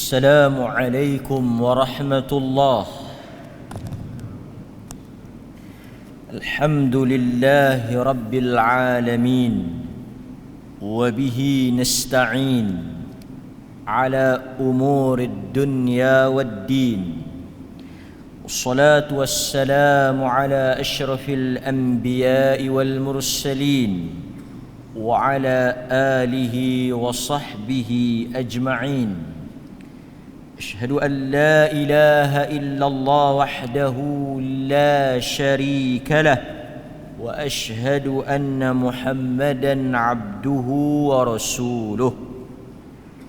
السلام عليكم ورحمة الله. الحمد لله رب العالمين وبه نستعين على أمور الدنيا والدين، والصلاة والسلام على أشرف الأنبياء والمرسلين وعلى آله وصحبه أجمعين. أشهد أن لا إله إلا الله وحده لا شريك له، وأشهد أن محمدا عبده ورسوله.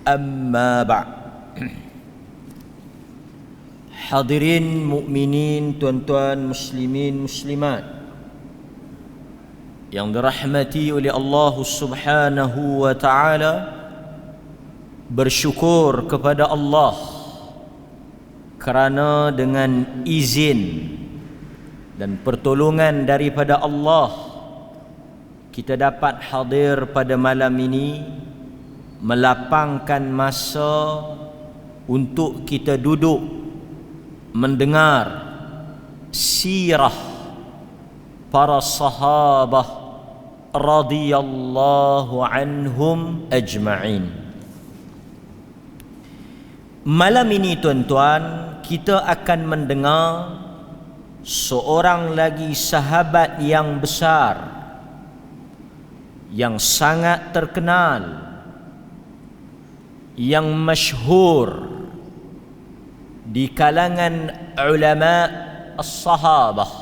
أما بعد. Hadirin mukminin, tuan-tuan muslimin muslimat yang dirahmati oleh Allah Subhanahu wa taala, bersyukur kepada Allah kerana dengan izin dan pertolongan daripada Allah kita dapat hadir pada malam ini, melapangkan masa untuk kita duduk mendengar sirah para sahabah radhiyallahu anhum ajma'in. Malam ini tuan-tuan, kita akan mendengar seorang lagi sahabat yang besar, yang sangat terkenal, yang masyhur di kalangan ulama as-sahabah,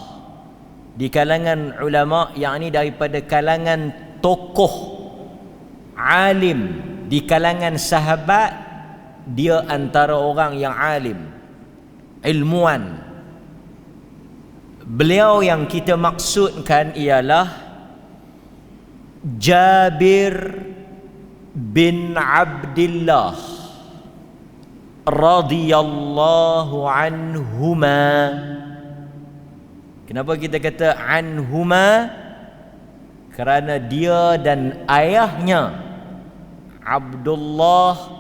di kalangan ulama yakni daripada kalangan tokoh alim di kalangan sahabat. Dia antara orang yang alim, ilmuwan. Beliau yang kita maksudkan ialah Jabir bin Abdullah radhiyallahu anhuma. Kenapa kita kata anhuma? Kerana dia dan ayahnya Abdullah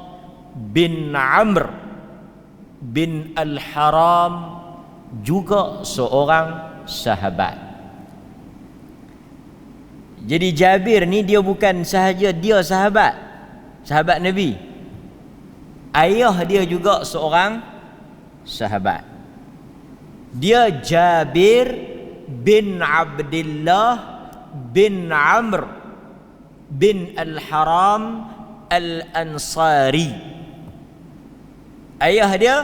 bin Amr bin Al-Haram juga seorang sahabat. Jadi Jabir ni dia bukan sahaja dia sahabat Nabi, ayah dia juga seorang sahabat. Dia Jabir bin Abdullah bin Amr bin Al-Haram Al-Ansari. Ayah dia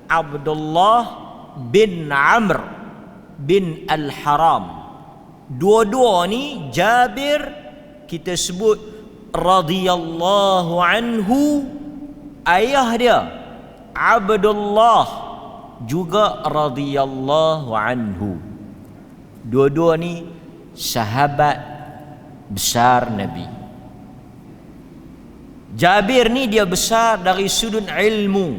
Abdullah bin Amr bin Al-Haram. Dua-dua ni Jabir kita sebut radhiyallahu anhu, ayah dia Abdullah juga radhiyallahu anhu. Dua-dua ni sahabat besar Nabi. Jabir ni dia besar dari sudut ilmu,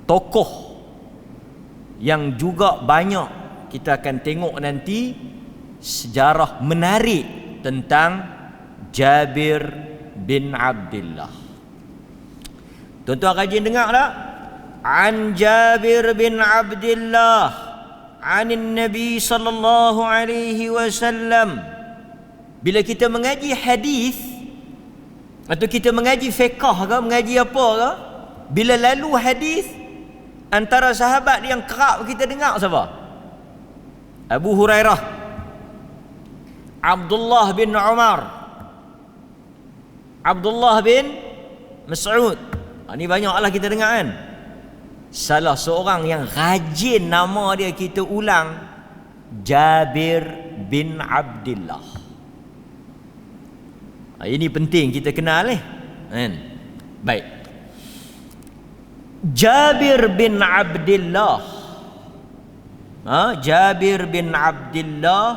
tokoh yang juga banyak kita akan tengok nanti sejarah menarik tentang Jabir bin Abdullah. Tuan-tuan rajin dengar tak? An Jabir bin Abdullah anin Nabi sallallahu alaihi wasallam. Bila kita mengaji hadis atau kita mengaji fiqh ke, mengaji apa ke, bila lalu hadis, antara sahabat yang kerap kita dengar siapa? Abu Hurairah, Abdullah bin Umar, Abdullah bin Mas'ud. Ini banyaklah kita dengar kan. Salah seorang yang rajin nama dia kita ulang, Jabir bin Abdullah. Ini penting kita kenal kan? Baik. Jabir bin Abdullah, Jabir bin Abdullah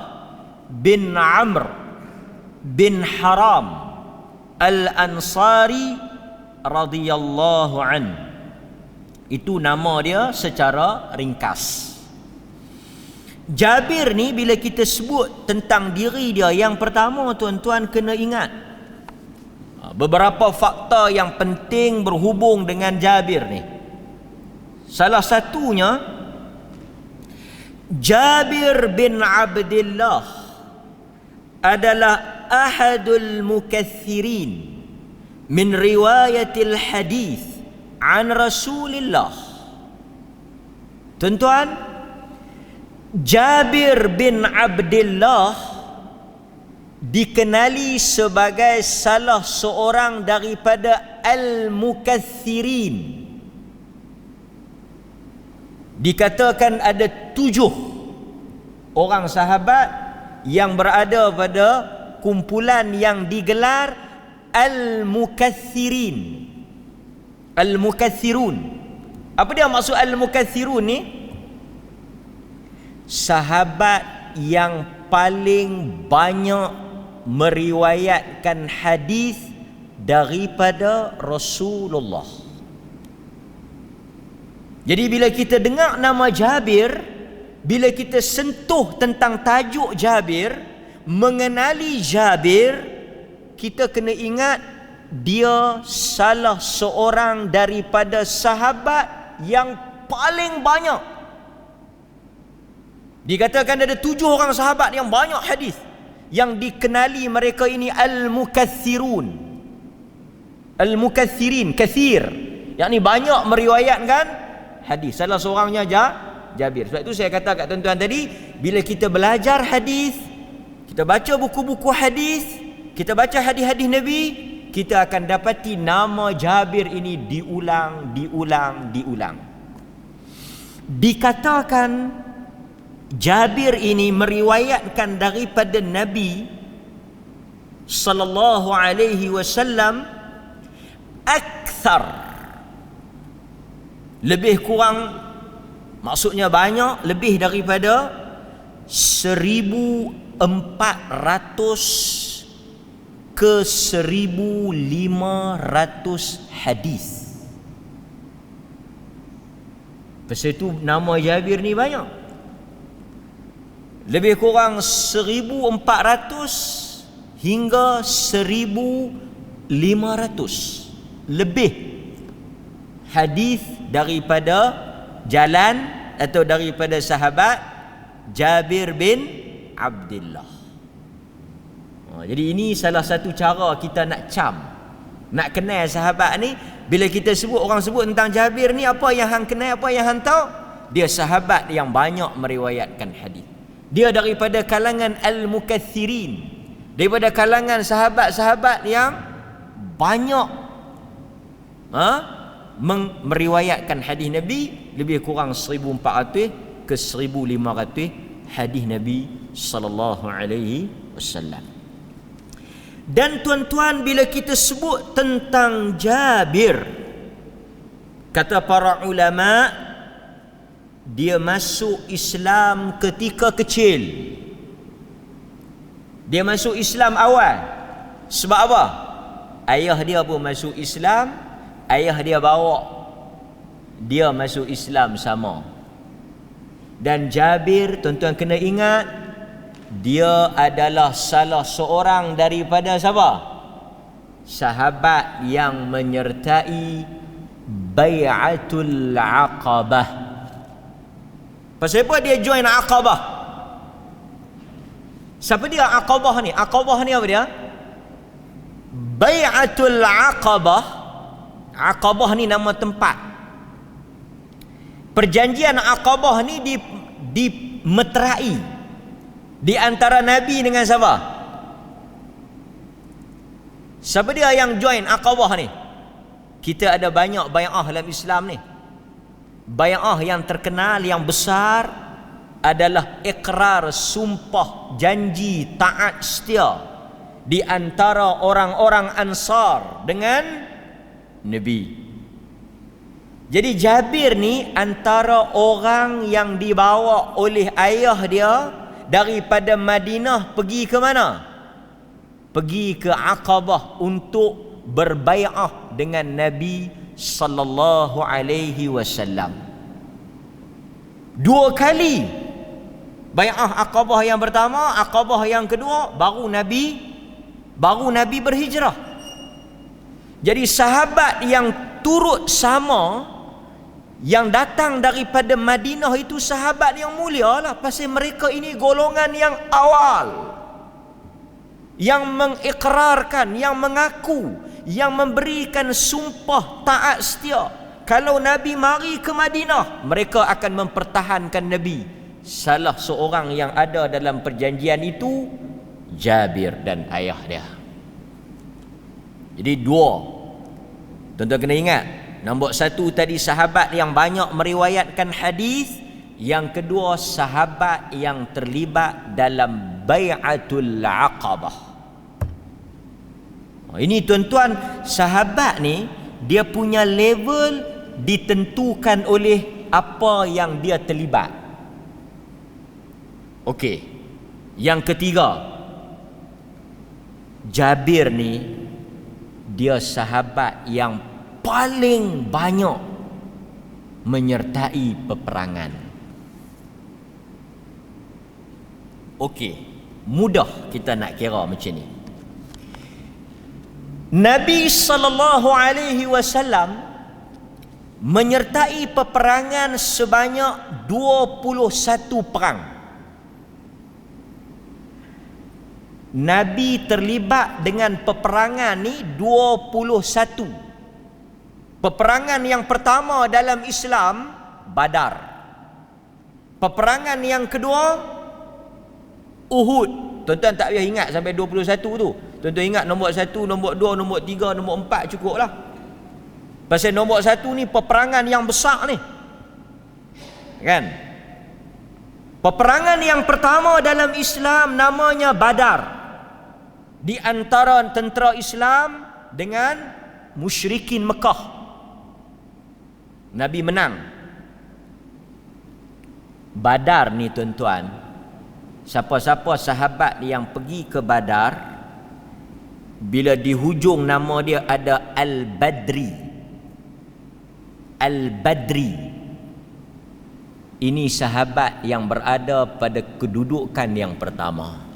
bin Amr bin Haram Al-Ansari radhiyallahu an. Itu nama dia secara ringkas. Jabir ni bila kita sebut tentang diri dia, yang pertama tuan-tuan kena ingat Beberapa fakta yang penting berhubung dengan Jabir ni. Salah satunya, Jabir bin Abdullah adalah ahadul mukatsirin min riwayatil hadis an Rasulillah. Tuan-tuan, Jabir bin Abdullah dikenali sebagai salah seorang daripada al-mukatsirin. Dikatakan ada 7 orang sahabat yang berada pada kumpulan yang digelar al-mukatsirin. Al-mukatsirun. Apa dia maksud al-mukatsirun ni? Sahabat yang paling banyak meriwayatkan hadis daripada Rasulullah. Jadi bila kita dengar nama Jabir, bila kita sentuh tentang tajuk Jabir, mengenali Jabir, kita kena ingat dia salah seorang daripada sahabat yang paling banyak. Dikatakan ada 7 orang sahabat yang banyak hadis, yang dikenali mereka ini al-mukatsirun. Al-mukatsirin, kathir, yakni banyak meriwayatkan hadis. Salah seorangnya Jabir. Sebab itu saya kata kat tuan-tuan tadi, bila kita belajar hadis, kita baca buku-buku hadis, kita baca hadis-hadis Nabi, kita akan dapati nama Jabir ini diulang. Dikatakan Jabir ini meriwayatkan daripada Nabi sallallahu alaihi wasallam akthar, lebih kurang, maksudnya banyak, lebih daripada 1,400 ke 1,500 hadis. Pasal itu nama Jabir ni banyak. Lebih kurang 1,400 hingga 1,500 lebih hadis daripada jalan atau daripada sahabat Jabir bin Abdullah. Jadi ini salah satu cara kita nak nak kenal sahabat ni. Bila kita sebut, orang sebut tentang Jabir ni, apa yang hang kenal, apa yang hang tahu? Dia sahabat yang banyak meriwayatkan hadis. Dia daripada kalangan al-mukatsirin, daripada kalangan sahabat-sahabat yang banyak meriwayatkan hadis Nabi, lebih kurang 1,400 ke 1,500 hadis Nabi sallallahu alaihi wasallam. Dan tuan-tuan, bila kita sebut tentang Jabir, kata para ulama, dia masuk Islam ketika kecil. Dia masuk Islam awal. Sebab apa? Ayah dia pun masuk Islam, ayah dia bawa dia masuk Islam sama. Dan Jabir, tuan-tuan kena ingat, dia adalah salah seorang daripada siapa? Sahabat yang menyertai Bai'atul Aqabah. Pasal apa dia join Aqabah? Siapa dia Aqabah ni? Aqabah ni apa dia? Bai'atul Aqabah. Aqabah ni nama tempat. Perjanjian Aqabah ni dimeterai di antara Nabi dengan siapa? Siapa dia yang join Aqabah ni? Kita ada banyak bai'ah dalam Islam ni. Bai'ah yang terkenal, yang besar adalah ikrar, sumpah, janji, taat, setia di antara orang-orang Ansar dengan Nabi. Jadi Jabir ni antara orang yang dibawa oleh ayah dia daripada Madinah pergi ke mana? Pergi ke Aqabah untuk berbai'ah dengan Nabi sallallahu alaihi wasallam. 2 kali bai'ah Aqabah yang pertama, Aqabah yang kedua, baru Nabi berhijrah. Jadi sahabat yang turut sama, yang datang daripada Madinah itu sahabat yang mulia lah. Pasal mereka ini golongan yang awal, yang mengikrarkan, yang mengaku, yang memberikan sumpah taat setia. Kalau Nabi mari ke Madinah, mereka akan mempertahankan Nabi. Salah seorang yang ada dalam perjanjian itu Jabir dan ayah dia. Jadi dua, tuan-tuan kena ingat. Nombor satu tadi sahabat yang banyak meriwayatkan hadis. Yang kedua sahabat yang terlibat dalam Bai'atul Aqabah. Ini tuan-tuan, sahabat ni dia punya level ditentukan oleh apa yang dia terlibat. Okey. Yang ketiga, Jabir ni dia sahabat yang paling banyak menyertai peperangan. Okey, mudah kita nak kira macam ni. Nabi sallallahu alaihi wasallam menyertai peperangan sebanyak 21 perang. Nabi terlibat dengan peperangan ni 21. Peperangan yang pertama dalam Islam, Badar. Peperangan yang kedua, Uhud. Tuan-tuan tak payah ingat sampai 21 tu. Tuan-tuan ingat nombor 1, nombor 2, nombor 3, nombor 4 cukup lah. Pasal nombor 1 ni peperangan yang besar ni, kan? Peperangan yang pertama dalam Islam namanya Badar. Di antara tentera Islam dengan musyrikin Mekah. Nabi menang. Badar ni tuan-tuan, siapa-siapa sahabat yang pergi ke Badar, bila di hujung nama dia ada Al-Badri. Al-Badri ini sahabat yang berada pada kedudukan yang pertama.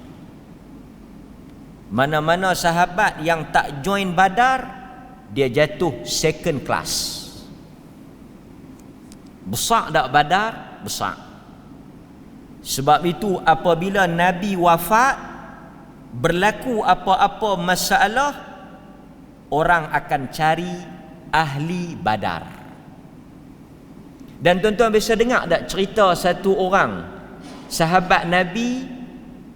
Mana-mana sahabat yang tak join Badar, dia jatuh second class. Besar tak Badar? Besar. Sebab itu apabila Nabi wafat, berlaku apa-apa masalah, orang akan cari ahli Badar. Dan tuan-tuan bisa dengar tak cerita satu orang sahabat Nabi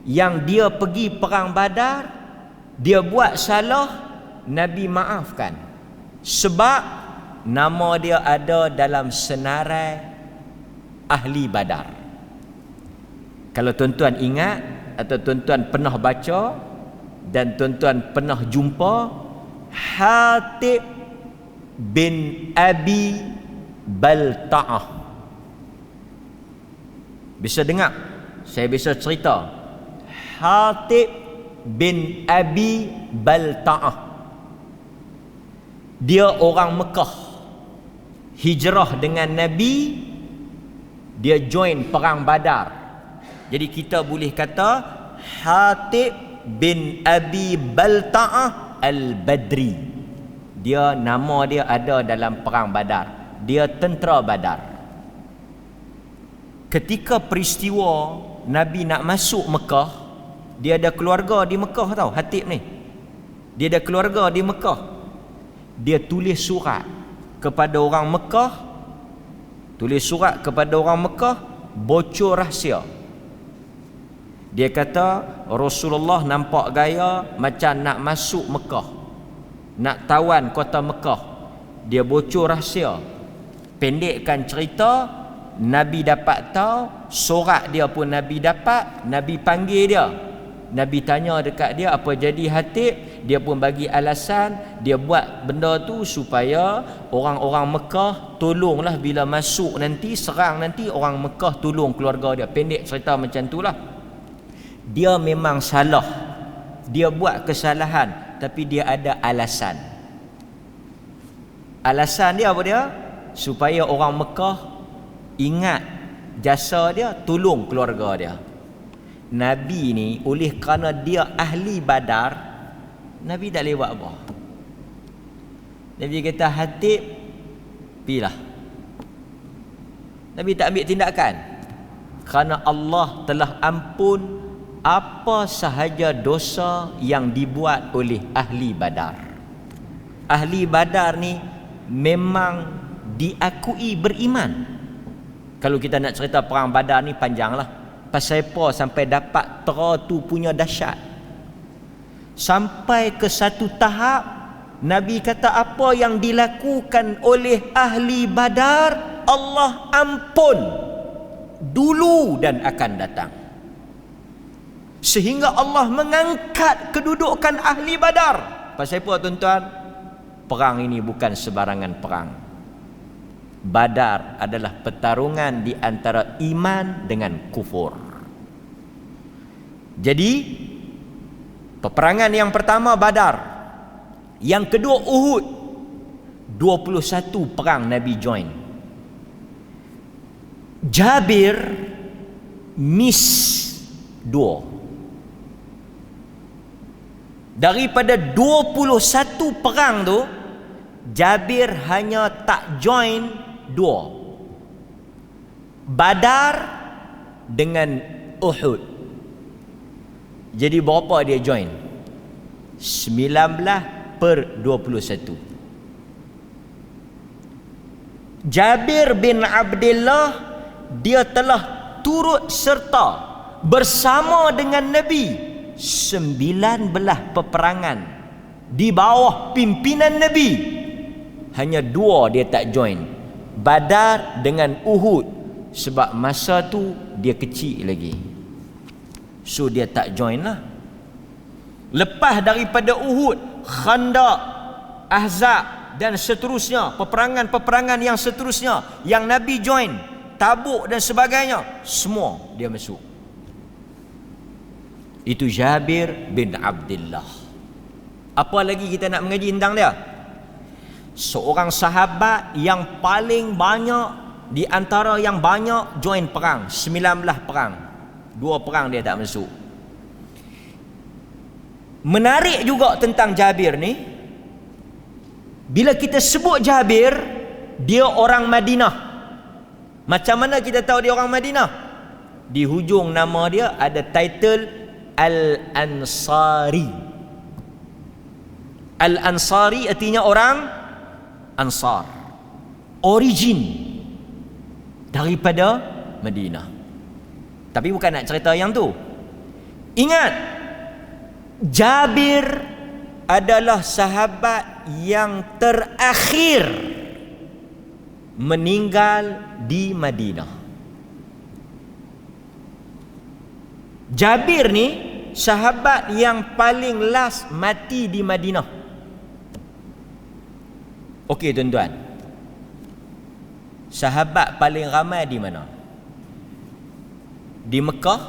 yang dia pergi perang Badar, dia buat salah, Nabi maafkan. Sebab nama dia ada dalam senarai ahli Badar. Kalau tuan-tuan ingat atau tuan-tuan pernah baca dan tuan-tuan pernah jumpa, Hatib bin Abi Balta'ah. Bisa dengar? Saya bisa cerita. Hatib bin Abi Balta'ah. Dia orang Mekah, hijrah dengan Nabi, dia join perang Badar. Jadi kita boleh kata Hatib bin Abi Balta'ah Al-Badri. Dia, nama dia ada dalam perang Badar. Dia tentera Badar. Ketika peristiwa Nabi nak masuk Mekah, dia ada keluarga di Mekah tau, Hatib ni. Dia ada keluarga di Mekah. Dia tulis surat kepada orang Mekah. Tulis surat kepada orang Mekah, bocor rahsia. Dia kata Rasulullah nampak gaya macam nak masuk Mekah, nak tawan kota Mekah. Dia bocor rahsia. Pendekkan cerita, Nabi dapat tahu, surat dia pun Nabi dapat. Nabi panggil dia, Nabi tanya dekat dia apa jadi Hatib. Dia pun bagi alasan, dia buat benda tu supaya orang-orang Mekah tolonglah bila masuk nanti, serang nanti, orang Mekah tolong keluarga dia. Pendek cerita macam tu lah. Dia memang salah, dia buat kesalahan, tapi dia ada alasan. Alasan dia apa dia? Supaya orang Mekah ingat jasa dia, tolong keluarga dia. Nabi ni oleh kerana dia ahli Badar, Nabi tak lewat apa. Nabi kata, Hatib, pilah. Nabi tak ambil tindakan kerana Allah telah ampun apa sahaja dosa yang dibuat oleh ahli Badar. Ahli Badar ni memang diakui beriman. Kalau kita nak cerita perang Badar ni panjanglah. Pasal apa sampai dapat tera tu punya dahsyat. Sampai ke satu tahap Nabi kata apa yang dilakukan oleh ahli Badar Allah ampun dulu dan akan datang. Sehingga Allah mengangkat kedudukan ahli Badar. Pasal apa tuan-tuan? Perang ini bukan sebarangan perang. Badar adalah pertarungan di antara iman dengan kufur. Jadi peperangan yang pertama Badar, yang kedua Uhud. 21 perang Nabi join. Jabir miss 2. Daripada 21 perang tu, Jabir hanya tak join 2. Badar dengan Uhud. Jadi berapa dia join? 19/21. Jabir bin Abdullah dia telah turut serta bersama dengan Nabi 19 peperangan di bawah pimpinan Nabi. Hanya 2 dia tak join, Badar dengan Uhud, sebab masa tu dia kecil lagi, so dia tak join lah. Lepas daripada Uhud, Khandaq, Ahzab dan seterusnya, peperangan-peperangan yang seterusnya yang Nabi join, Tabuk dan sebagainya, semua dia masuk. Itu Jabir bin Abdullah. Apa lagi kita nak mengaji tentang dia? Seorang sahabat yang paling banyak di antara yang banyak join perang, 19 perang. 2 perang dia tak masuk. Menarik juga tentang Jabir ni, bila kita sebut Jabir, dia orang Madinah. Macam mana kita tahu dia orang Madinah? Di hujung nama dia ada title Al-Ansari. Al-Ansari artinya orang Ansar, origin daripada Madinah. Tapi bukan nak cerita yang tu. Ingat, Jabir adalah sahabat yang terakhir meninggal di Madinah. Jabir ni sahabat yang paling last mati di Madinah. Okey tuan-tuan, sahabat paling ramai di mana? Di Mekah?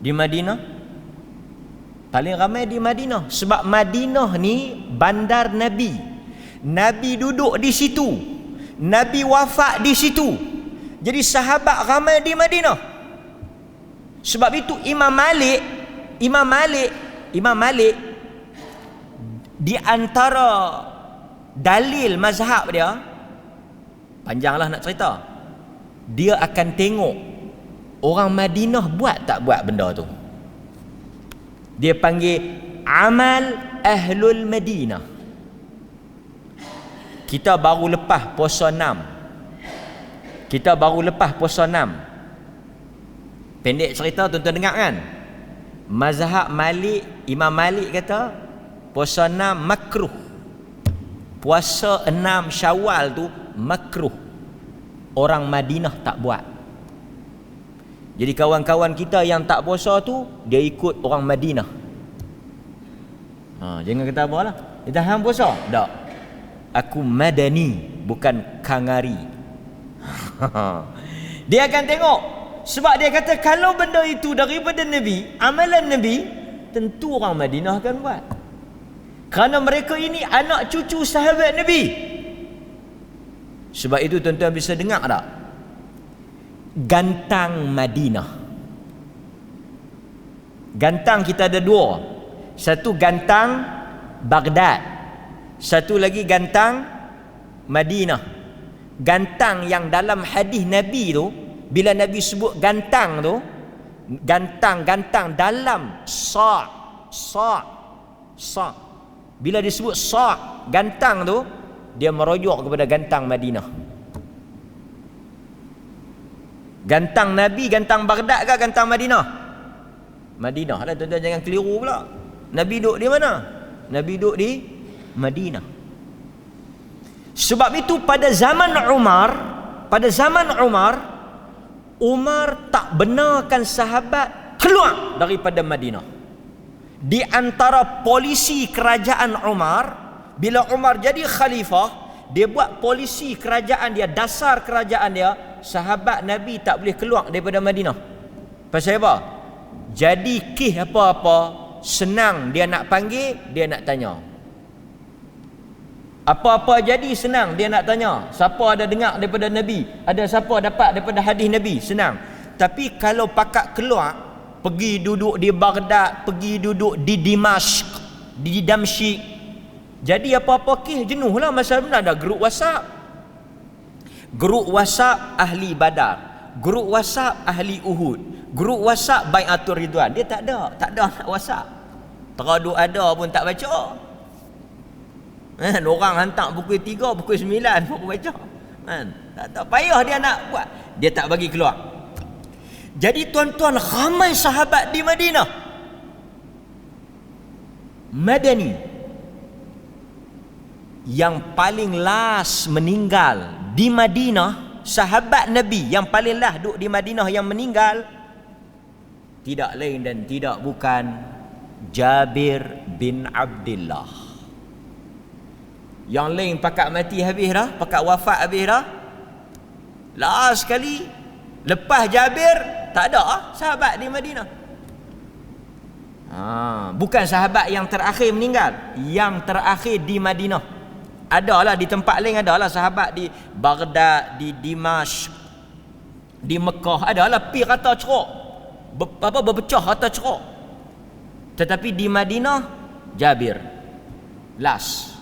Di Madinah? Paling ramai di Madinah. Sebab Madinah ni bandar Nabi. Nabi duduk di situ, Nabi wafat di situ. Jadi sahabat ramai di Madinah. Sebab itu Imam Malik di antara dalil mazhab dia, panjanglah nak cerita, dia akan tengok orang Madinah buat tak buat benda tu. Dia panggil amal ahlul Madinah. Kita baru lepas puasa 6. Pendek cerita tuan-tuan dengar kan? Mazhab Malik, Imam Malik kata puasa 6 makruh. Puasa 6 Syawal tu makruh. Orang Madinah tak buat. Jadi kawan-kawan kita yang tak puasa tu, dia ikut orang Madinah. Jangan kata apa lah, dia tahan puasa. Tak. Aku Madani, bukan Kangari. Dia akan tengok. Sebab dia kata kalau benda itu daripada Nabi, amalan Nabi, tentu orang Madinah akan buat. Kerana mereka ini anak cucu sahabat Nabi. Sebab itu tuan-tuan bisa dengar tak? Gantang Madinah. Gantang kita ada 2. Satu gantang Baghdad, Satu lagi gantang Madinah. Gantang yang dalam hadis Nabi tu, bila Nabi sebut gantang tu, gantang dalam sa'. Bila disebut sa' gantang tu, dia merujuk kepada gantang Madinah. Gantang Nabi, gantang Baghdad ke gantang Madinah? Madinah lah, tuan-tuan, jangan keliru pula. Nabi duduk di mana? Nabi duduk di Madinah. Sebab itu pada zaman Umar tak benarkan sahabat keluar daripada Madinah. Di antara polisi kerajaan Umar, bila Umar jadi khalifah, dia buat polisi kerajaan dia, dasar kerajaan dia, sahabat Nabi tak boleh keluar daripada Madinah. Pasal apa? Jadi kes apa-apa, senang dia nak panggil, dia nak tanya. Apa-apa jadi senang dia nak tanya. Siapa ada dengar daripada Nabi? Ada siapa dapat daripada hadis Nabi? Senang. Tapi kalau pakat keluar, pergi duduk di Baghdad, pergi duduk di Dimashq, di Damsyik, jadi apa-apa kes jenuhlah. Masa mana ada grup WhatsApp? Grup WhatsApp ahli Badar, grup WhatsApp ahli Uhud, grup WhatsApp Bai'atul Ridwan. Dia tak ada WhatsApp. Teraduk ada pun tak baca. Orang hantar pukul 3, pukul 9 baru baca. Tak payah dia nak buat. Dia tak bagi keluar. Jadi tuan-tuan, ramai sahabat di Madinah Madani. Yang paling last meninggal di Madinah, sahabat Nabi yang paling last duduk di Madinah yang meninggal, tidak lain dan tidak bukan Jabir bin Abdullah. Yang lain pakat mati habis dah, pakat wafat habis dah. Last sekali lepas Jabir tak ada sahabat di Madinah. Bukan sahabat yang terakhir meninggal, yang terakhir di Madinah. Adalah di tempat lain, adalah sahabat di Baghdad, di Dimashq, di Mekah, adalah pi rata ceruk, berpecah rata ceruk. Tetapi di Madinah Jabir last.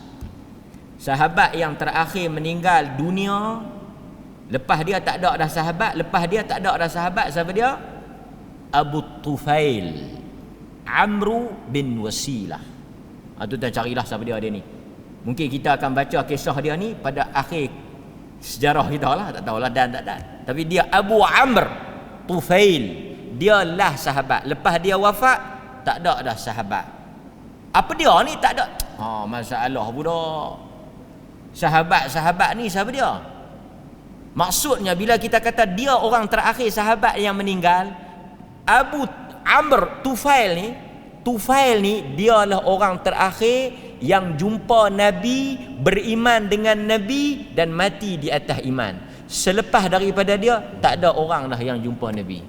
Sahabat yang terakhir meninggal dunia, lepas dia tak ada dah sahabat, siapa dia? Abu Tufail, Amru bin Wasilah. Tuan-tuan carilah siapa dia ni. Mungkin kita akan baca kisah dia ni pada akhir sejarah kita lah, tak tahulah dan. Tapi dia Abu Amr Tufail, dia lah sahabat. Lepas dia wafat tak ada dah sahabat. Apa dia ni tak ada? Masalah budak. Sahabat-sahabat ni siapa dia? Maksudnya bila kita kata dia orang terakhir sahabat yang meninggal, Abu Amr Tufail ni dialah orang terakhir yang jumpa Nabi, beriman dengan Nabi dan mati di atas iman. Selepas daripada dia tak ada orang dah yang jumpa Nabi.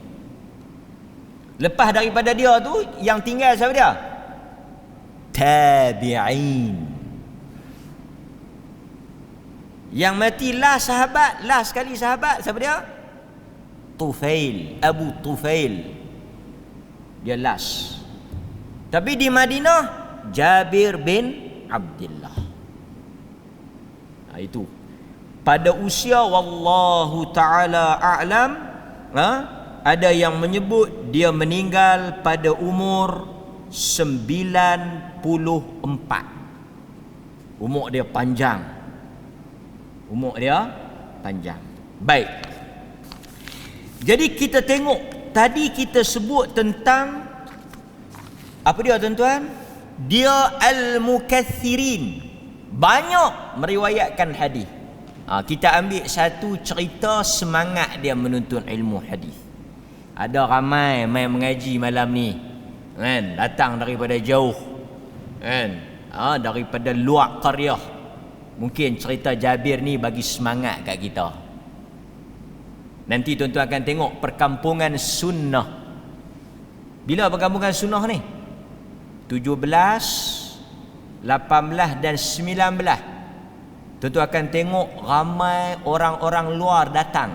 Lepas daripada dia tu yang tinggal siapa dia? Tabi'in. Yang mati last sekali sahabat siapa dia? Tufail, Abu Tufail. Dia last. Tapi di Madinah Jabir bin Abdullah. Itu pada usia wallahu taala a'lam, ada yang menyebut dia meninggal pada umur 94. Umur dia panjang. Baik. Jadi kita tengok tadi kita sebut tentang apa dia tuan-tuan? Dia al-mukatsirin, banyak meriwayatkan hadis. Kita ambil satu cerita semangat dia menuntut ilmu hadis. Ada ramai mai mengaji malam ni, kan? Datang daripada jauh, kan? Daripada luar qaryah. Mungkin cerita Jabir ni bagi semangat kat kita. Nanti tuan-tuan akan tengok perkampungan sunnah. Bila perkampungan sunnah ni? 17, 18 dan 19. Tuan-tuan akan tengok ramai orang-orang luar datang.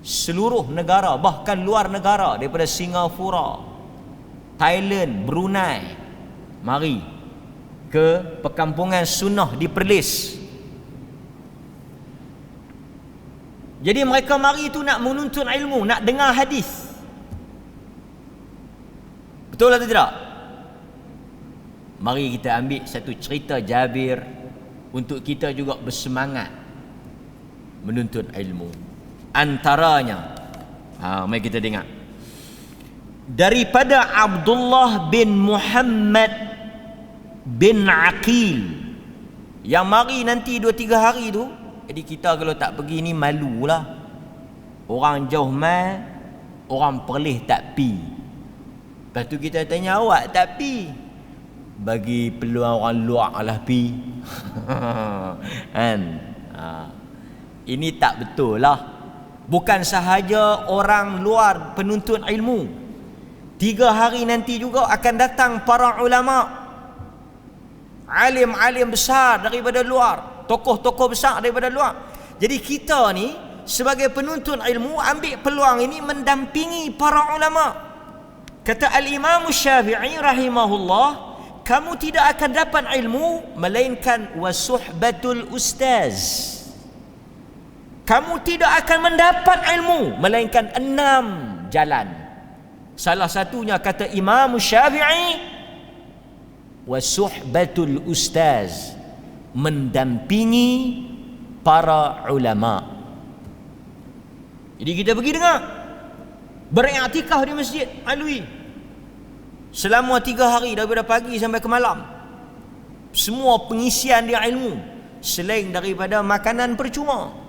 Seluruh negara, bahkan luar negara, daripada Singapura, Thailand, Brunei, mari ke perkampungan sunnah di Perlis. Jadi mereka mari tu nak menuntut ilmu, nak dengar hadis. Betul atau tidak? Mari kita ambil satu cerita Jabir untuk kita juga bersemangat menuntut ilmu. Antaranya, mari kita dengar. Daripada Abdullah bin Muhammad bin Aqil, yang mari nanti 2-3 hari tu. Jadi kita kalau tak pergi ni malulah. Orang jauh mai, orang Perlis tak pi. Lepas tu kita tanya, awak tak pi? Bagi peluang orang luar lah pi. Kan? Ini tak betul lah. Bukan sahaja orang luar penuntut ilmu. 3 hari nanti juga akan datang para ulama, alim-alim besar daripada luar, tokoh-tokoh besar daripada luar. Jadi kita ni sebagai penuntut ilmu ambil peluang ini mendampingi para ulama. Kata Al-Imam Syafi'i rahimahullah, kamu tidak akan dapat ilmu melainkan wasuhbatul ustaz. Kamu tidak akan mendapat ilmu melainkan 6 jalan. Salah satunya kata Imam Syafi'i, wasuhbatul ustaz, mendampingi para ulama. Jadi kita pergi dengar, beriktikaf di Masjid Alwi selama 3 hari daripada pagi sampai ke malam. Semua pengisian dia ilmu selain daripada makanan percuma.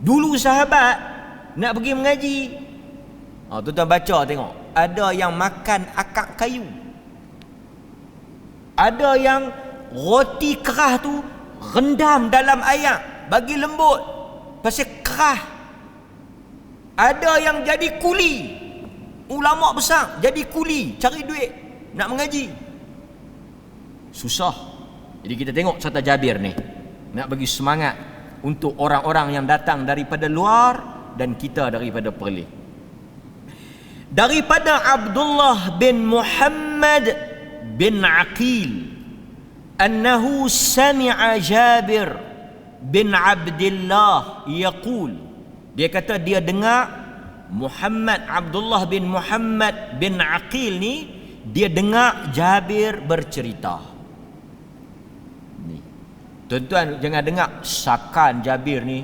Dulu sahabat nak pergi mengaji, tuan-tuan baca tengok, ada yang makan akak kayu, ada yang roti kerah tu rendam dalam air bagi lembut pasal kerah. Ada yang jadi kuli, ulama besar jadi kuli cari duit nak mengaji. Susah. Jadi kita tengok cerita Jabir ni, nak bagi semangat untuk orang-orang yang datang daripada luar dan kita daripada Perlis. Daripada Abdullah bin Muhammad bin Aqil, annahu sami'a Jabir bin Abdullah yaqul, dia kata dia dengar Muhammad, Abdullah bin Muhammad bin Aqil ni, dia dengar Jabir bercerita. Ni tuan-tuan jangan dengar sakan Jabir ni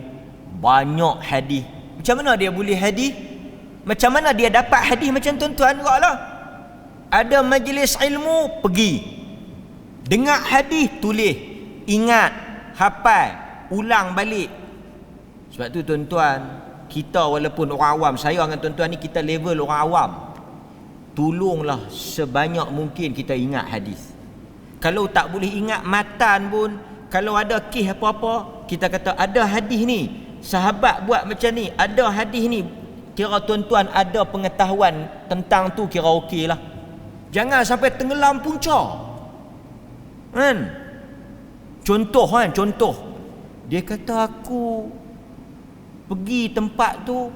banyak hadis. Macam mana dia boleh hadis? Macam mana dia dapat hadis macam tuan-tuan juga lah. Ada majlis ilmu, pergi dengar hadis, tulis, ingat, hafal, ulang balik. Sebab tu tuan-tuan, kita walaupun orang awam, saya dengan tuan-tuan ni kita level orang awam, tolonglah sebanyak mungkin kita ingat hadis. Kalau tak boleh ingat matan pun, kalau ada kes apa-apa, kita kata ada hadis ni, sahabat buat macam ni, ada hadis ni, kira tuan-tuan ada pengetahuan tentang tu, kira okey lah. Jangan sampai tenggelam punca. Kan? Contoh. Dia kata aku pergi tempat tu,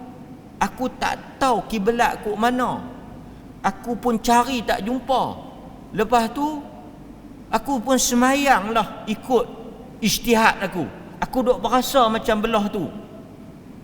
aku tak tahu kiblat kok mana. Aku pun cari tak jumpa. Lepas tu aku pun semayang lah ikut ijtihad aku. Aku duk berasa macam belah tu.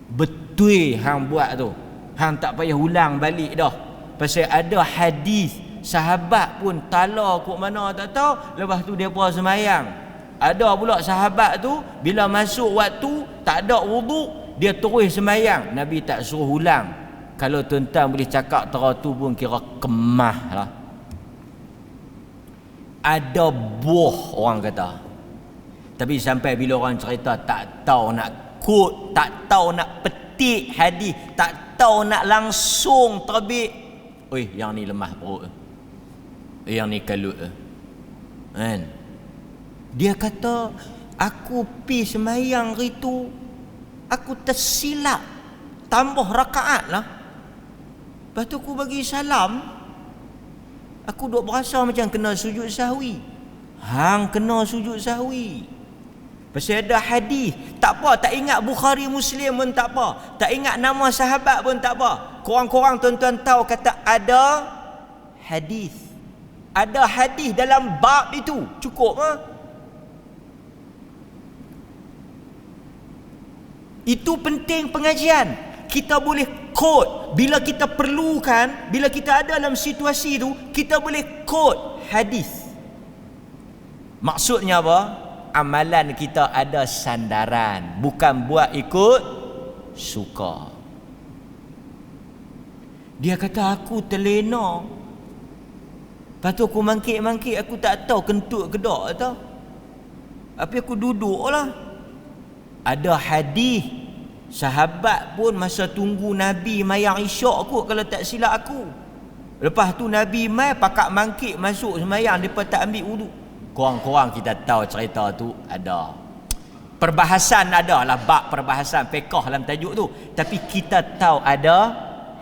Betul hang buat tu. Hang tak payah ulang balik dah. Pasal ada hadis sahabat pun tala kok mana tak tahu, lepas tu dia pun semayang. Ada pula sahabat tu bila masuk waktu tak ada wuduk, dia terus semayang. Nabi tak suruh ulang. Kalau tuan-tuan boleh cakap tera tu pun kira kemah lah. Ada buah orang kata. Tapi sampai bila orang cerita tak tahu nak kod, tak tahu nak petik hadis, tak tahu nak langsung terbit. Oi, yang ni lemah perut. Yang ni kalut. Kan? Dia kata, aku pi semayang hari tu, aku tersilap tambah rakaat lah. Lepas tu aku bagi salam, aku duk berasa macam kena sujud sahwi. Hang kena sujud sahwi. Pasal ada hadis. Tak apa, tak ingat Bukhari Muslim pun tak apa, tak ingat nama sahabat pun tak apa. Korang-korang tuan-tuan tahu kata ada hadis. Ada hadis dalam bab itu. Cukup ha? Itu penting pengajian. Kita boleh quote bila kita perlukan, bila kita ada dalam situasi itu, kita boleh quote hadis. Maksudnya apa? Amalan kita ada sandaran, bukan buat ikut suka. Dia kata aku terlena, lepas tu aku mangkit-mangkit, aku tak tahu kentut ke tak tahu. Tapi aku duduk lah. Ada hadis, sahabat pun masa tunggu Nabi mayang isyak kot kalau tak silap aku. Lepas tu Nabi mai pakak mangkit masuk semayang, mereka tak ambil wuduk. Korang-korang kita tahu cerita tu ada. Perbahasan ada lah, bab perbahasan fiqh dalam tajuk tu. Tapi kita tahu ada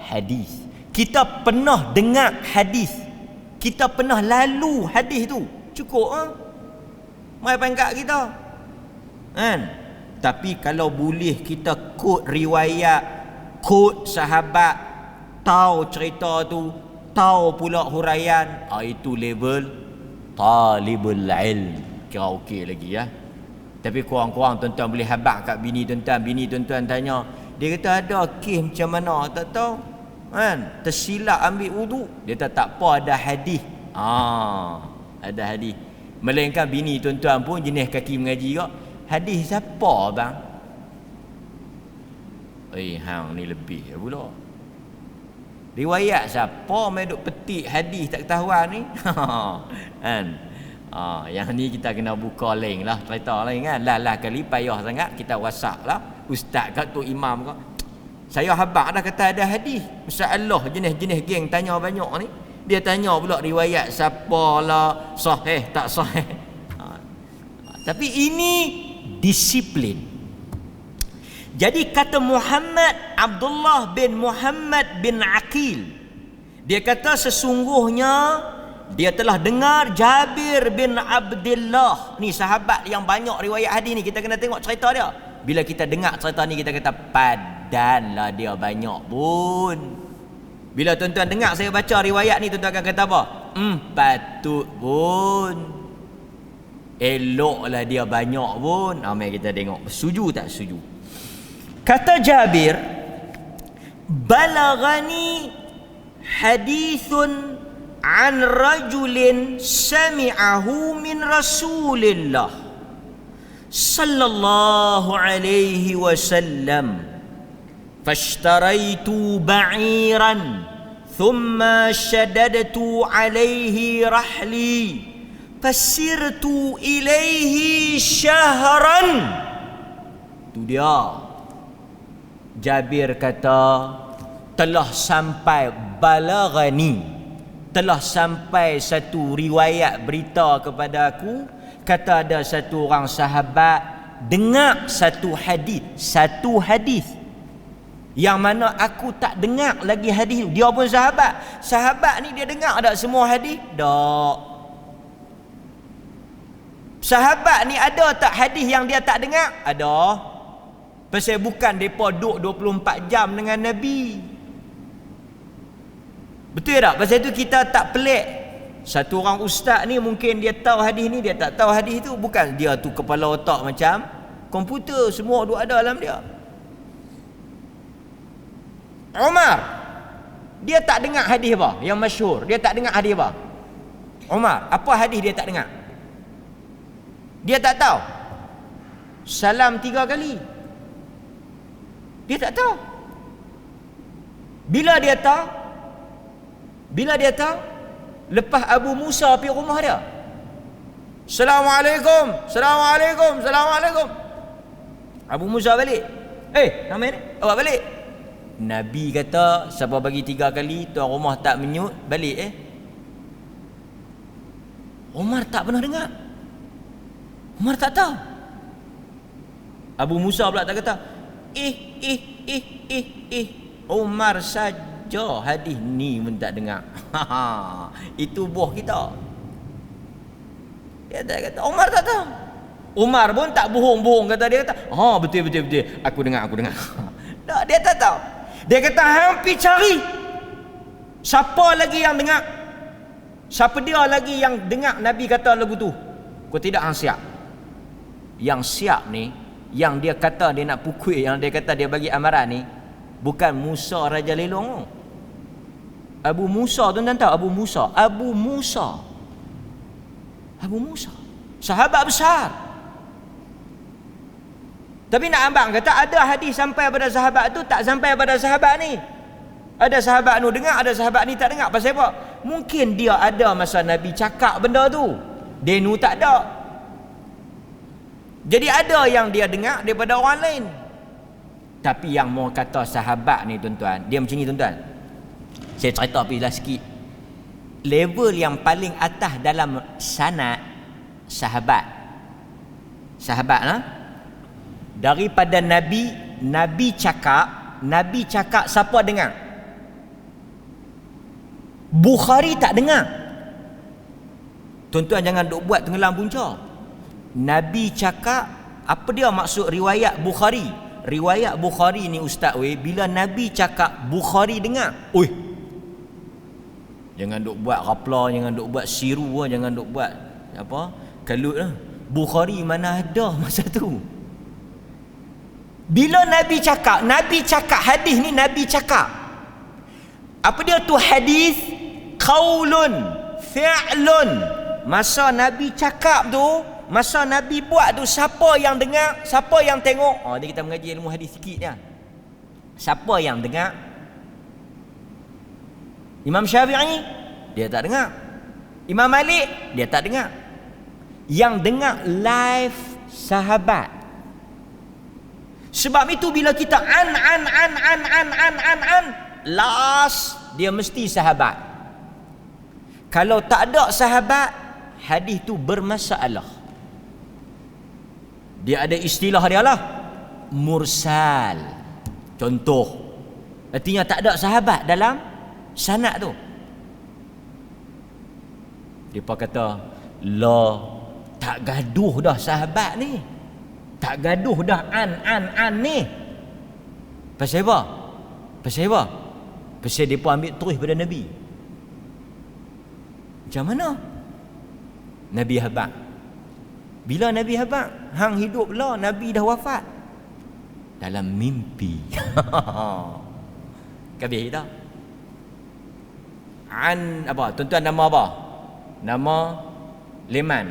hadis. Kita pernah dengar hadis. Kita pernah lalu hadis tu. Cukup ha? Mai pangkat kita. Kan? Tapi kalau boleh kita quote riwayat, quote sahabat, tahu cerita tu, tahu pula huraian, itu level talibul ilm. Kira okey lagi ya. Tapi korang-korang tuan-tuan boleh habaq kat bini tuan-tuan. Bini tuan-tuan tanya, dia kata ada kes macam mana tak tahu kan, tersilap ambil wuduk. Dia kata tak apa, ada hadis. Ada hadis. Melainkan bini tuan-tuan pun jenis kaki mengaji kak. Hadis siapa bang? Hang ni lebih pula. Riwayat siapa main duk petik hadis tak ketahuan ni? Kan? Yang ni kita kena buka link lah, cerita lain kan. Lah kali payah sangat kita WhatsApp lah ustaz kat tu imam kak. Saya habaq dah kata ada hadis. Masalah jenis-jenis geng tanya banyak ni. Dia tanya pula riwayat siapa lah, sahih tak sahih. Tapi ini disiplin. Jadi kata Muhammad Abdullah bin Muhammad bin Aqil, dia kata sesungguhnya dia telah dengar Jabir bin Abdullah. Ni sahabat yang banyak riwayat hadis ni, kita kena tengok cerita dia. Bila kita dengar cerita ni kita kata padanlah dia banyak pun. Bila tuan-tuan dengar saya baca riwayat ni, tuan-tuan akan kata apa? Patut pun. Eloklah dia banyak pun. Mari kita tengok setuju tak setuju. Kata Jabir, balaghani hadithun an rajulin sami'ahu min Rasulillah sallallahu alaihi wasallam fashtaraitu ba'iran thumma shaddadtu alaihi rahli fasirtu ilaihi syahran. Tu dia. Jabir kata telah sampai balaghani, telah sampai satu riwayat berita kepada aku, kata ada satu orang sahabat dengar satu hadis yang mana aku tak dengar lagi hadis. Dia pun sahabat ni dia dengar tak semua hadis? Tak. Sahabat ni ada tak hadis yang dia tak dengar? Ada. Pasal bukan mereka duduk 24 jam dengan Nabi. Betul tak? Pasal itu kita tak pelik. Satu orang ustaz ni mungkin dia tahu hadis ni, dia tak tahu hadis tu. Bukan dia tu kepala otak macam komputer, semua duk ada dalam dia. Umar, dia tak dengar hadis apa yang masyhur? Dia tak dengar hadis apa? Umar, apa hadis dia tak dengar? Dia tak tahu. Salam 3 kali. Dia tak tahu. Bila dia tahu? Lepas Abu Musa pergi rumah dia. Assalamualaikum. Abu Musa balik. Nama ni? Awak balik. Nabi kata siapa bagi 3 kali, tuan rumah tak menyut, balik Umar tak pernah dengar. Umar tak tahu. Abu Musa pula tak kata Umar saja hadis ni pun tak dengar. Itu buah kita. Dia tak kata Umar tak tahu. Umar pun tak bohong-bohong, kata dia kata betul aku dengar. Tak, dia tak tahu. Dia kata hampir cari siapa lagi yang dengar. Siapa dia lagi yang dengar Nabi kata lagu tu? Kau tidak hang siap. Yang siap ni, yang dia kata dia nak pukul, yang dia kata dia bagi amaran ni, bukan Musa Raja Lelong. Abu Musa, tuan-tuan tahu Abu Musa? Abu Musa, sahabat besar. Tapi nak abang kata ada hadis sampai pada sahabat tu, tak sampai pada sahabat ni. Ada sahabat ni dengar, ada sahabat ni tak dengar. Pasal apa? Mungkin dia ada masa Nabi cakap benda tu, dia nu tak ada. Jadi ada yang dia dengar daripada orang lain. Tapi yang mau kata sahabat ni tuan-tuan, dia macam ni tuan-tuan. Saya cerita bila sikit. Level yang paling atas dalam sanad sahabat. Sahabat lah. Daripada Nabi cakap siapa dengar? Bukhari tak dengar. Tuan-tuan jangan duk buat tenggelam punca. Nabi cakap, apa dia maksud riwayat Bukhari? Riwayat Bukhari ni ustaz bila Nabi cakap Bukhari dengar. Oi. Jangan duk buat rapla, jangan duk buat siru, jangan duk buat apa? Kalut lah. Bukhari mana ada masa tu. Bila Nabi cakap hadis ni Nabi cakap. Apa dia tu hadis? Qaulun, fi'lun. Masa Nabi cakap tu, masa Nabi buat tu, siapa yang dengar, siapa yang tengok? Dia kita mengaji ilmu hadis sikit ya. Siapa yang dengar? Imam Syafi'i, dia tak dengar. Imam Malik, dia tak dengar. Yang dengar live sahabat. Sebab itu bila kita last dia mesti sahabat. Kalau tak ada sahabat, hadis tu bermasalah. Dia ada istilah dia lah, mursal. Contoh, artinya tak ada sahabat dalam sanad tu. Depa kata, tak gaduh dah sahabat ni. Tak gaduh dah an ni. Pasal apa? Pasal depa ambil terus pada Nabi. Macam mana? Nabi habaq. Bila Nabi habaq, hang hidup lah, Nabi dah wafat. Dalam mimpi. Kabeh dah. An apa? Tuan-tuan nama apa? Nama Leman.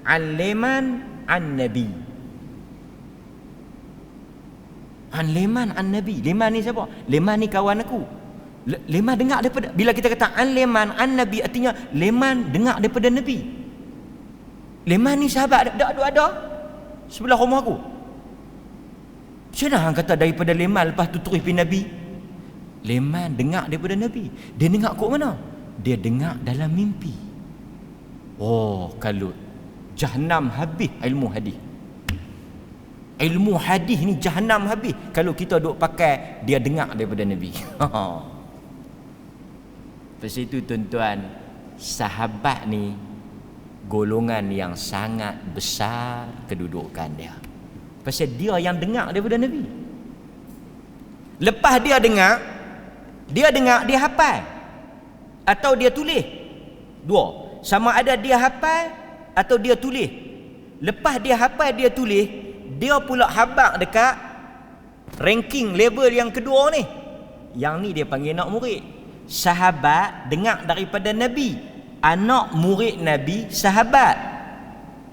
An Leman an Nabi. An Leman an Nabi. Leman ni siapa? Leman ni kawan aku. Leman dengar daripada, bila kita kata an Leman an Nabi, artinya Leman dengar daripada Nabi. Leman ni sahabat ada sebelah rumah aku. Macam mana hang kata daripada Leman lepas tu terus pergi Nabi? Leman dengar daripada Nabi. Dia dengar kok mana? Dia dengar dalam mimpi. Oh, kalut. Jahannam habis ilmu hadis. Ilmu hadis ni jahannam habis kalau kita duk pakai dia dengar daripada Nabi. Lepas itu tuan-tuan, sahabat ni golongan yang sangat besar kedudukan dia. Pasal dia yang dengar daripada Nabi. Lepas dia dengar, dia hafal atau dia tulis. Dua. Sama ada dia hafal atau dia tulis. Lepas dia hafal, dia tulis, dia pula habaq dekat ranking level yang kedua ni. Yang ni dia panggil anak murid. Sahabat dengar daripada Nabi. Anak murid Nabi sahabat.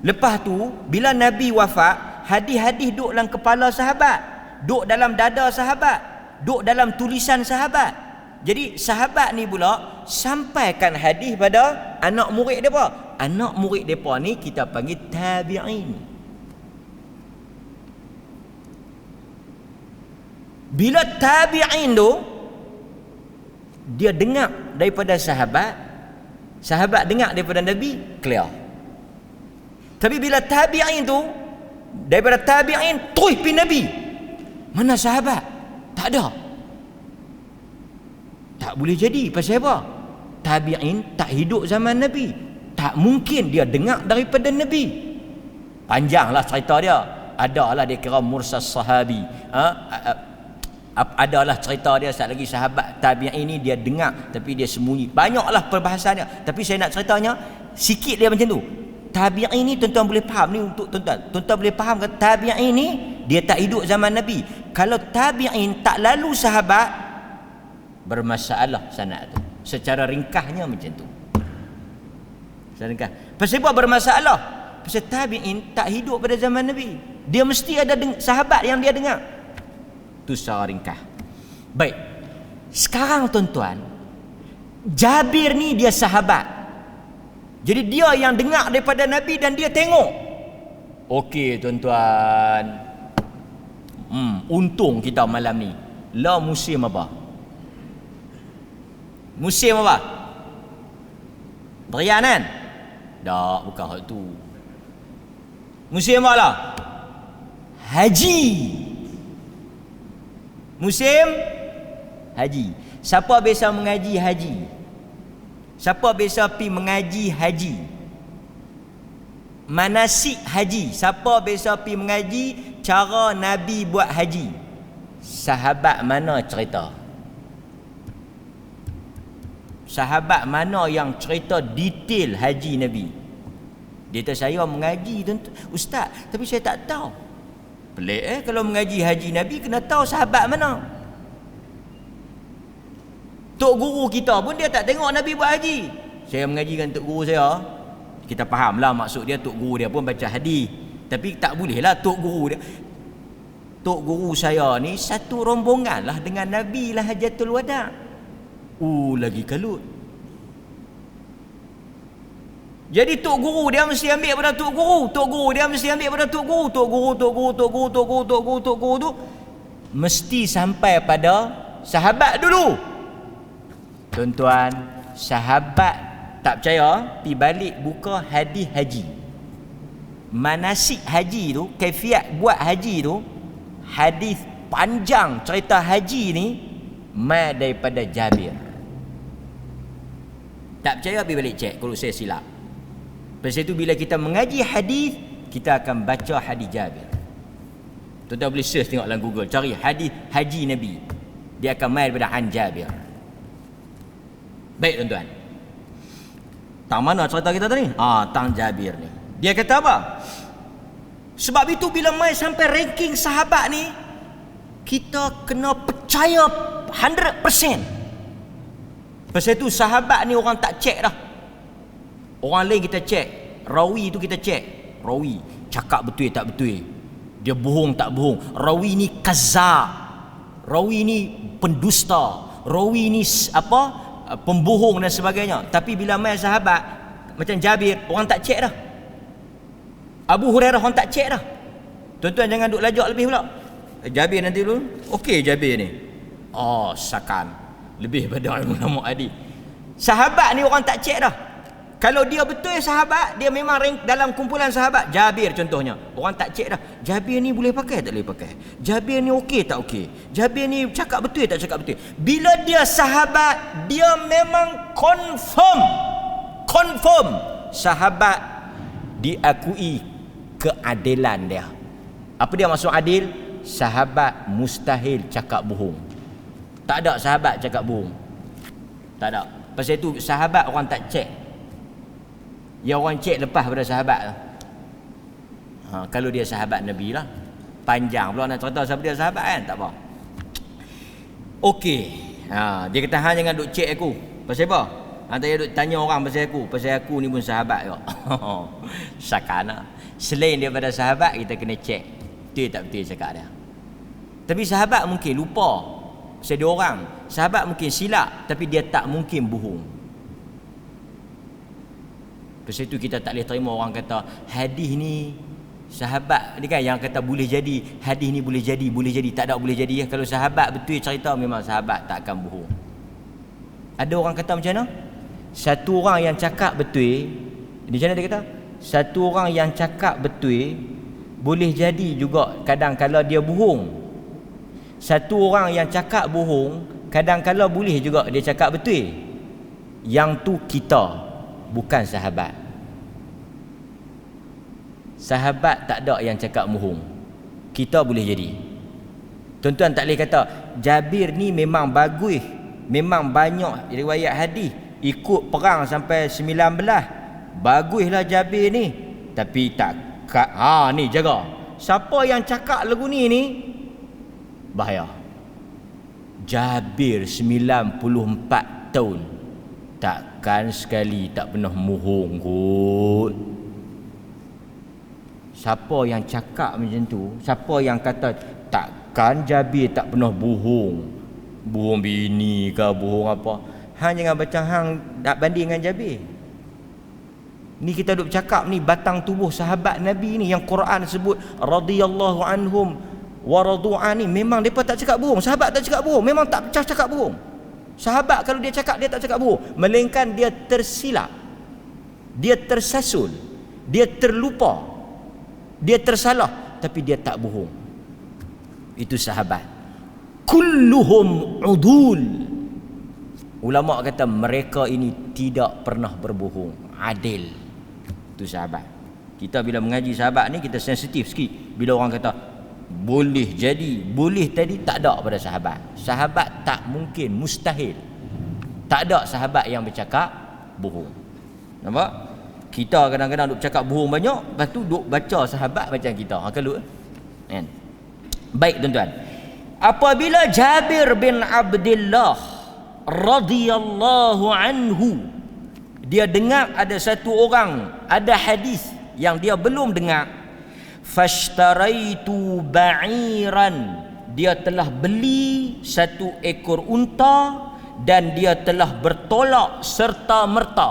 Lepas tu bila Nabi wafat, hadis-hadis duduk dalam kepala sahabat, duduk dalam dada sahabat, duduk dalam tulisan sahabat. Jadi sahabat ni pula sampaikan hadis pada anak murid depa. Anak murid depa ni kita panggil tabi'in. Bila tabi'in tu dia dengar daripada sahabat, sahabat dengar daripada Nabi, clear. Tapi bila tabi'in tu daripada tabi'in terus pergi Nabi, mana sahabat? Tak ada. Tak boleh jadi. Pasal apa? Tabi'in tak hidup zaman Nabi. Tak mungkin dia dengar daripada Nabi. Panjanglah cerita dia. Adalah dia kira mursal sahabi. Adalah cerita dia sat lagi sahabat tabi'in ini dia dengar tapi dia sembunyi. Banyaklah perbahasan dia. Tapi saya nak ceritanya sikit dia macam tu. Tabi'in ini tuan-tuan boleh faham ni untuk tuan-tuan. Tuan-tuan boleh faham kata tabi'in ini dia tak hidup zaman Nabi. Kalau tabi'in tak lalu sahabat, bermasalah sanad tu. Secara ringkasnya macam tu. Secara ringkas. Pasal apa bermasalah? Pasal tabi'in tak hidup pada zaman Nabi. Dia mesti ada sahabat yang dia dengar. Itu secara ringkas. Baik. Sekarang tuan-tuan, Jabir ni dia sahabat. Jadi dia yang dengar daripada Nabi dan dia tengok. Okey tuan-tuan. Untung kita malam ni. Lah musim apa? Musim apa? Berian kan? Tak, bukan hal tu. Musim apa lah? Haji. Musim haji. Siapa biasa mengaji haji? Siapa biasa pergi mengaji haji? Manasik haji. Siapa biasa pergi mengaji cara Nabi buat haji? Sahabat mana cerita? Sahabat mana yang cerita detail haji Nabi? Dia kata saya mengaji ustaz, tapi saya tak tahu. Pelik kalau mengaji haji Nabi kena tahu sahabat mana. Tok guru kita pun dia tak tengok Nabi buat haji. Saya mengajikan tok guru saya. Kita fahamlah maksud dia, tok guru dia pun baca hadis. Tapi tak bolehlah tok guru dia. Tok guru saya ni satu rombongan lah dengan Nabi lah Hajatul Wada. Lagi kalut. Jadi tok guru dia mesti ambil pada tok guru. Tok guru dia mesti ambil pada tok guru. Tok guru tu mesti sampai pada sahabat dulu. Tuan-tuan, sahabat tak percaya, pi balik buka hadis haji. Manasik haji tu, kaifiat buat haji tu, hadis panjang cerita haji ni mai daripada Jabir. Tak percaya pi balik cek kalau saya silap. Lepas itu bila kita mengaji hadis, kita akan baca hadis Jabir. Tuan-tuan boleh search tengok dalam Google, cari hadis haji Nabi. Dia akan mai daripada An Jabir. Baik tuan-tuan. Tang mana cerita kita tadi? Tang Jabir ni. Dia kata apa? Sebab itu bila mai sampai ranking sahabat ni, kita kena percaya 100%. Pasal itu sahabat ni orang tak cek dah. Orang lain kita cek. Rawi tu kita cek. Rawi cakap betul tak betul. Dia bohong tak bohong. Rawi ni kazzab. Rawi ni pendusta. Rawi ni pembohong dan sebagainya. Tapi bila mai sahabat macam Jabir, orang tak cek dah. Abu Hurairah orang tak cek dah. Tuan-tuan jangan duk lajak lebih pula. Jabir nanti dulu. Okey Jabir ni. Sakan. Lebih pada ulama hadis. Sahabat ni orang tak cek dah. Kalau dia betul sahabat, dia memang rank dalam kumpulan sahabat. Jabir contohnya, orang tak cek dah. Jabir ni boleh pakai tak boleh pakai? Jabir ni okey tak okey? Jabir ni cakap betul tak cakap betul? Bila dia sahabat, dia memang confirm sahabat diakui keadilan dia. Apa dia maksud adil? Sahabat mustahil cakap bohong. Tak ada sahabat cakap bohong. Tak ada. Pasal itu sahabat orang tak cek. Yang orang cek lepas pada sahabat tu. Kalau dia sahabat Nabi lah. Panjang pula nak cerita siapa dia sahabat kan. Tak apa. Okey. Dia kata hang jangan duk cek aku. Pasal apa? Hang tak duk tanya orang pasal aku. Pasal aku ni pun sahabat juga. Sakana. Selain daripada sahabat, kita kena cek betul tak betul cakap dia. Tapi sahabat mungkin lupa. Pasal dia orang. Sahabat mungkin silap, tapi dia tak mungkin bohong. Pasal itu kita tak boleh terima orang kata hadis ni sahabat ni kan yang kata boleh jadi, hadis ni boleh jadi. Tak ada boleh jadi. Kalau sahabat betul cerita, memang sahabat tak akan bohong. Ada orang kata macam mana? Satu orang yang cakap betul, macam mana dia kata? Satu orang yang cakap betul boleh jadi juga kadang-kala dia bohong. Satu orang yang cakap bohong kadang-kala boleh juga dia cakap betul. Yang tu kita, bukan sahabat. Sahabat tak ada yang cakap bohong. Kita boleh jadi. Tuan-tuan tak boleh kata Jabir ni memang bagus, memang banyak riwayat hadis, ikut perang sampai 19, baguslah Jabir ni. Tapi tak ni jaga. Siapa yang cakap lagu ni bahaya. Jabir 94 tahun takkan sekali tak pernah bohong kot. Siapa yang cakap macam tu, siapa yang kata takkan Jabir tak pernah bohong, bohong bini ke bohong apa, hang jangan baca hang nak banding dengan Jabir. Ni kita duk cakap ni batang tubuh sahabat Nabi ni yang Quran sebut radhiyallahu anhum wa radu'an, ni memang depa tak cakap bohong. Sahabat tak cakap bohong, memang tak pecah cakap bohong. Sahabat kalau dia cakap dia tak cakap bohong, melainkan dia tersilap, dia tersasul, dia terlupa, dia tersalah, tapi dia tak bohong. Itu sahabat. Kulluhum udul. Ulama kata mereka ini tidak pernah berbohong, adil. Itu sahabat. Kita bila mengaji sahabat ni kita sensitif sikit. Bila orang kata boleh jadi, boleh tadi, tak ada pada sahabat. Sahabat tak mungkin, mustahil. Tak ada sahabat yang bercakap bohong. Nampak? Kita kadang-kadang duk cakap bohong banyak, lepas tu duk baca sahabat macam kita. Kalau kan? Baik tuan-tuan. Apabila Jabir bin Abdullah radhiyallahu anhu dia dengar ada satu orang ada hadis yang dia belum dengar, fashtaraitu ba'iran, dia telah beli satu ekor unta dan dia telah bertolak serta merta.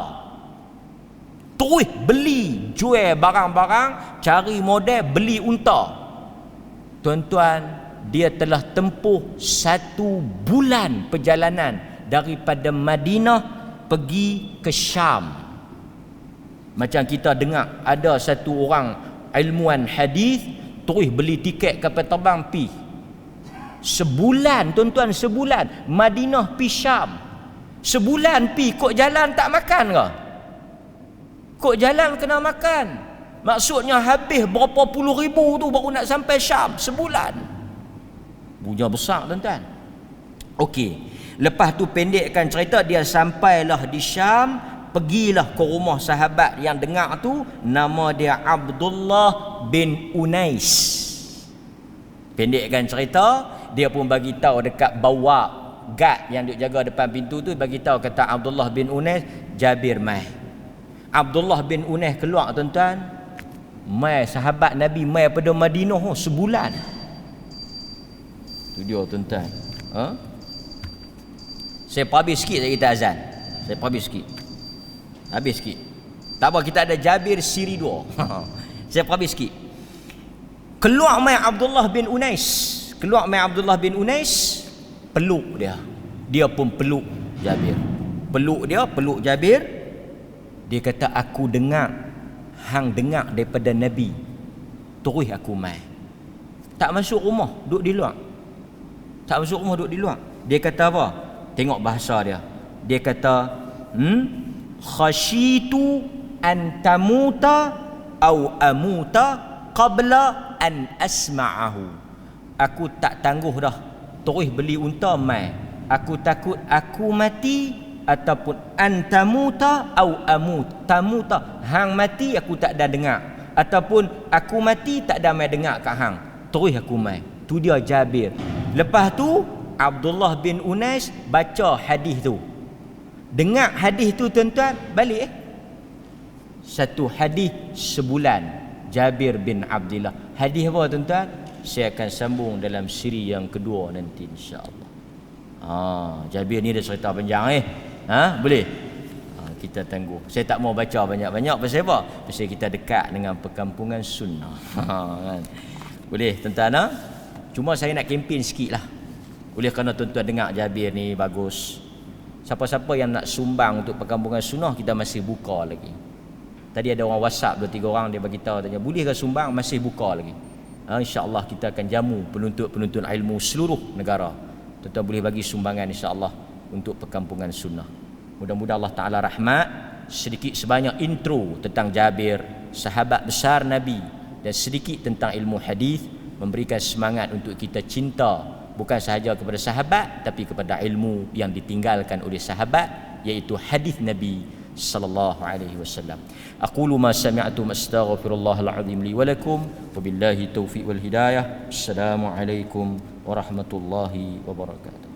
Terus beli, jual barang-barang, cari model, beli unta. Tuan-tuan, dia telah tempuh 1 bulan perjalanan daripada Madinah pergi ke Syam. Macam kita dengar ada satu orang ilmuwan hadis terus beli tiket kapal terbang pi. Sebulan tuan-tuan, sebulan Madinah pi Syam. Sebulan pi, kok jalan tak makan ke? Kok jalan kena makan? Maksudnya habis berapa puluh ribu tu baru nak sampai Syam sebulan. Punya besar tuan-tuan. Okey. Lepas tu pendekkan cerita, dia sampailah di Syam, pergilah ke rumah sahabat yang dengar tu, nama dia Abdullah bin Unais. Pendekkan cerita, dia pun bagi tahu dekat bawah guard yang duk jaga depan pintu tu, bagi tahu kata Abdullah bin Unais, Jabir mai. Abdullah bin Unais keluar tuan-tuan, mai sahabat Nabi mai pada Madinah sebulan. Tu dia tuan-tuan. Saya perhabis sikit saya kita azan. Saya perhabis sikit. Habis sikit. Tak apa, kita ada Jabir siri 2. Saya perhabis sikit. Keluar mai Abdullah bin Unais. Keluar mai Abdullah bin Unais, peluk dia. Dia pun peluk Jabir. Peluk dia, peluk Jabir. Dia kata aku dengar hang dengar daripada Nabi. Terus aku mai. Tak masuk rumah, duduk di luar. Tak masuk rumah, duduk di luar. Dia kata apa? Tengok bahasa dia. Dia kata, khasyitu an tamuta au amuta qabla an asma'ahu. Aku tak tangguh dah, terus beli unta mai. Aku takut aku mati ataupun an tamuta au amut. Tamuta, hang mati aku tak ada dengar, ataupun aku mati tak ada mai dengar kat hang. Terus aku mai. Tu dia Jabir. Lepas tu Abdullah bin Unais baca hadis tu. Dengar hadis tu tuan-tuan, balik satu hadis sebulan Jabir bin Abdullah. Hadis apa tuan-tuan? Saya akan sambung dalam siri yang kedua nanti insya-Allah. Jabir ni ada cerita panjang boleh? Kita tunggu. Saya tak mau baca banyak-banyak pasal apa? Pasal kita dekat dengan perkampungan sunnah. Kan? Boleh tuan-tuan? Cuma saya nak kempen sikit lah. Oleh kerana tuan-tuan dengar Jabir ni bagus. Siapa-siapa yang nak sumbang untuk perkampungan sunnah, kita masih buka lagi. Tadi ada orang WhatsApp 2-3 orang, dia bagi tahu tanya, boleh ke sumbang? Masih buka lagi. InsyaAllah kita akan jamu penuntut-penuntut ilmu seluruh negara. Tuan-tuan boleh bagi sumbangan insyaAllah untuk perkampungan sunnah. Mudah-mudahan Allah Ta'ala rahmat. Sedikit sebanyak intro tentang Jabir, sahabat besar Nabi, dan sedikit tentang ilmu hadis, memberikan semangat untuk kita cinta bukan sahaja kepada sahabat tapi kepada ilmu yang ditinggalkan oleh sahabat, iaitu hadis Nabi sallallahu alaihi wasallam. Aqulu ma sami'tum astaghfirullahal azim li wa lakum wa billahi taufiq wal hidayah. Assalamu alaikum warahmatullahi wabarakatuh.